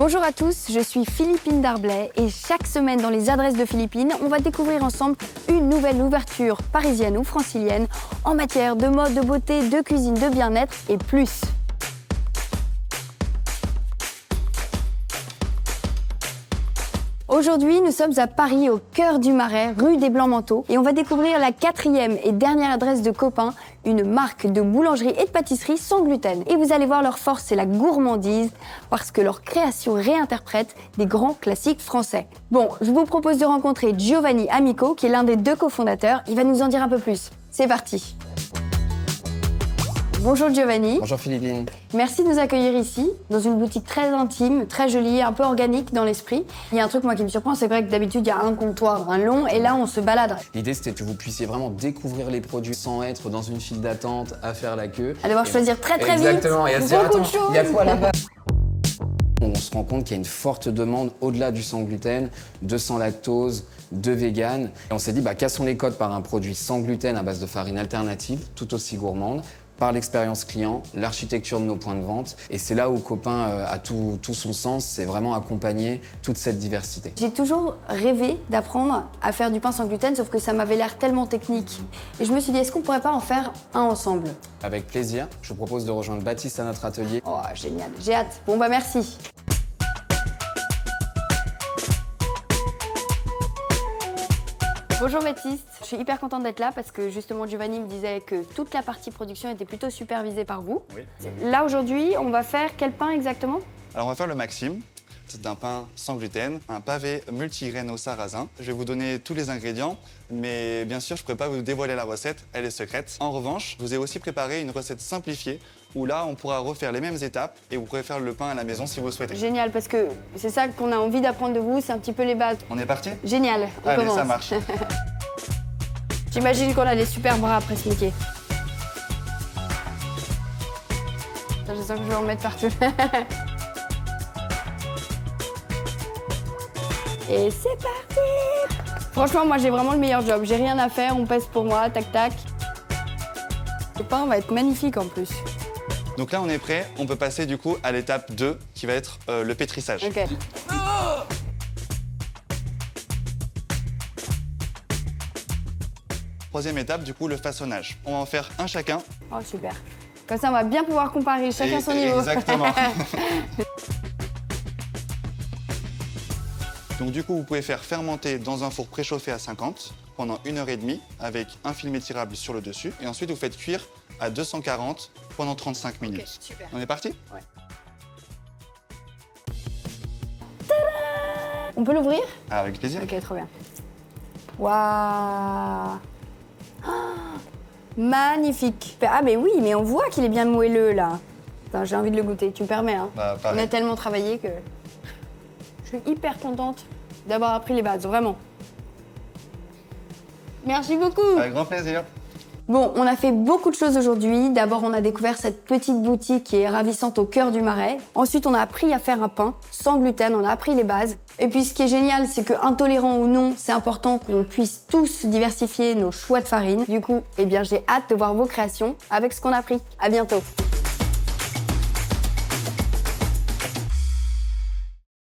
Bonjour à tous, je suis Philippine Darblay et chaque semaine dans les adresses de Philippine, on va découvrir ensemble une nouvelle ouverture parisienne ou francilienne en matière de mode, de beauté, de cuisine, de bien-être et plus. Aujourd'hui, nous sommes à Paris, au cœur du Marais, rue des Blancs-Manteaux, et on va découvrir la 4e et dernière adresse de Copain, une marque de boulangerie et de pâtisserie sans gluten. Et vous allez voir, leur force, c'est la gourmandise, parce que leur création réinterprète des grands classiques français. Bon, je vous propose de rencontrer Giovanni Amico, qui est l'un des 2 cofondateurs. Il va nous en dire un peu plus. C'est parti. Bonjour Giovanni. Bonjour Philippine. Merci de nous accueillir ici, dans une boutique très intime, très jolie, un peu organique dans l'esprit. Il y a un truc moi qui me surprend, c'est vrai que d'habitude il y a un comptoir, un long, et là on se balade. L'idée c'était que vous puissiez vraiment découvrir les produits sans être dans une file d'attente à faire la queue. À devoir choisir très vite. Exactement, et à se dire beaucoup de attends, choses. il y a quoi là-bas? On se rend compte qu'il y a une forte demande au-delà du sans gluten, de sans lactose, de vegan. Et on s'est dit cassons les codes par un produit sans gluten à base de farine alternative, tout aussi gourmande, par l'expérience client, l'architecture de nos points de vente. Et c'est là où Copain a tout son sens, c'est vraiment accompagner toute cette diversité. J'ai toujours rêvé d'apprendre à faire du pain sans gluten, sauf que ça m'avait l'air tellement technique. Et je me suis dit, est-ce qu'on pourrait pas en faire un ensemble? Avec plaisir, je vous propose de rejoindre Baptiste à notre atelier. Oh, génial, j'ai hâte. Bon merci. Bonjour Baptiste, je suis hyper contente d'être là parce que justement Giovanni me disait que toute la partie production était plutôt supervisée par vous. Oui. Là aujourd'hui, on va faire quel pain exactement? Alors on va faire le Maxime. C'est un pain sans gluten, un pavé multigraines au sarrasin. Je vais vous donner tous les ingrédients, mais bien sûr, je ne pourrais pas vous dévoiler la recette, elle est secrète. En revanche, je vous ai aussi préparé une recette simplifiée où là, on pourra refaire les mêmes étapes et vous pourrez faire le pain à la maison si vous le souhaitez. Génial, parce que c'est ça qu'on a envie d'apprendre de vous, c'est un petit peu les bases. On est parti? Génial, on Allez, commence. ça marche. J'imagine qu'on a des super bras après ce métier. Attends, je sens que je vais en mettre partout. Et c'est parti! Franchement, moi j'ai vraiment le meilleur job. J'ai rien à faire, on pèse pour moi, tac tac. Le pain va être magnifique en plus. Donc là, on est prêt. On peut passer du coup à l'étape 2 qui va être le pétrissage. Ok. Troisième étape, du coup, le façonnage. On va en faire un chacun. Oh super. Comme ça, on va bien pouvoir comparer chacun son niveau. Exactement. Donc du coup, vous pouvez faire fermenter dans un four préchauffé à 50 pendant 1h30 avec un film étirable sur le dessus. Et ensuite, vous faites cuire à 240 pendant 35 minutes. Ok, super. On est parti? Ouais. On peut l'ouvrir? Avec plaisir. Ok, trop bien. Waouh! Magnifique! Ah mais oui, mais on voit qu'il est bien moelleux là. Attends, j'ai envie de le goûter, tu me permets hein? On Pareil. a tellement travaillé que... Je suis hyper contente d'avoir appris les bases, vraiment. Merci beaucoup! Avec grand plaisir. Bon, on a fait beaucoup de choses aujourd'hui. D'abord, on a découvert cette petite boutique qui est ravissante au cœur du Marais. Ensuite, on a appris à faire un pain sans gluten, on a appris les bases. Et puis, ce qui est génial, c'est que intolérant ou non, c'est important qu'on puisse tous diversifier nos choix de farine. Du coup, j'ai hâte de voir vos créations avec ce qu'on a appris. À bientôt!